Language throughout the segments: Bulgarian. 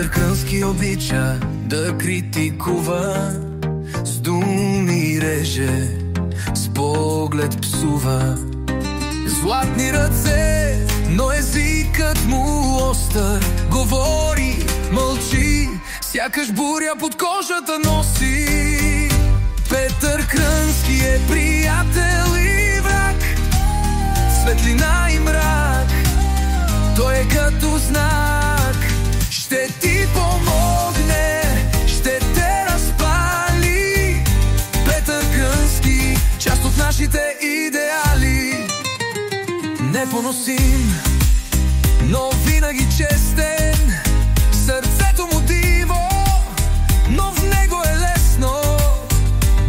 Петър Крънски обича да критикува, с думи реже, с поглед псува. Златни ръце, но езикът му остър. Говори, мълчи, сякаш буря под кожата носи. Петър Крънски е приятел и враг, светлина и мрак, той е като знак. Ще ти помогне, ще те разпали. Петър Крънски, част от нашите идеали. Непоносим, но винаги честен, сърцето му диво, но в него е лесно.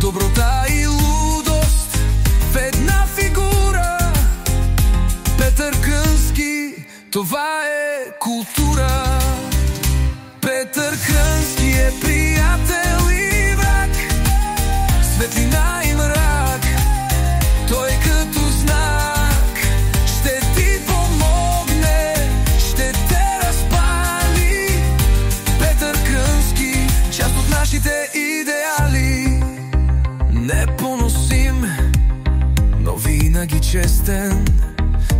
Доброта и лудост в една фигура. Петър Крънски, това е култура. Петър Крънски е приятел и враг, светлина и мрак, той е като знак. Ще ти помогне, ще те разпали. Петър Крънски, част от нашите идеали. Непоносим, но винаги честен,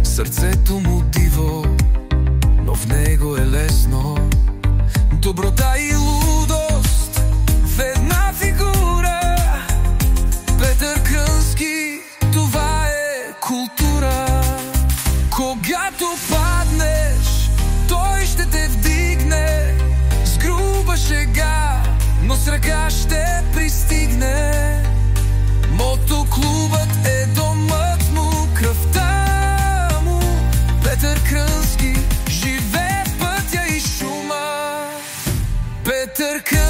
сърцето му диво, но в него е лесно. Доброта и лудост в една фигура. Петър Крънски, това е култура. Когато паднеш, той ще те вдигне, с груба шега, но с ръка ще пристигне. Мотоклубът е домът му, кръвта му. Петър Крънски живее в пътя и шума. Петър Крънски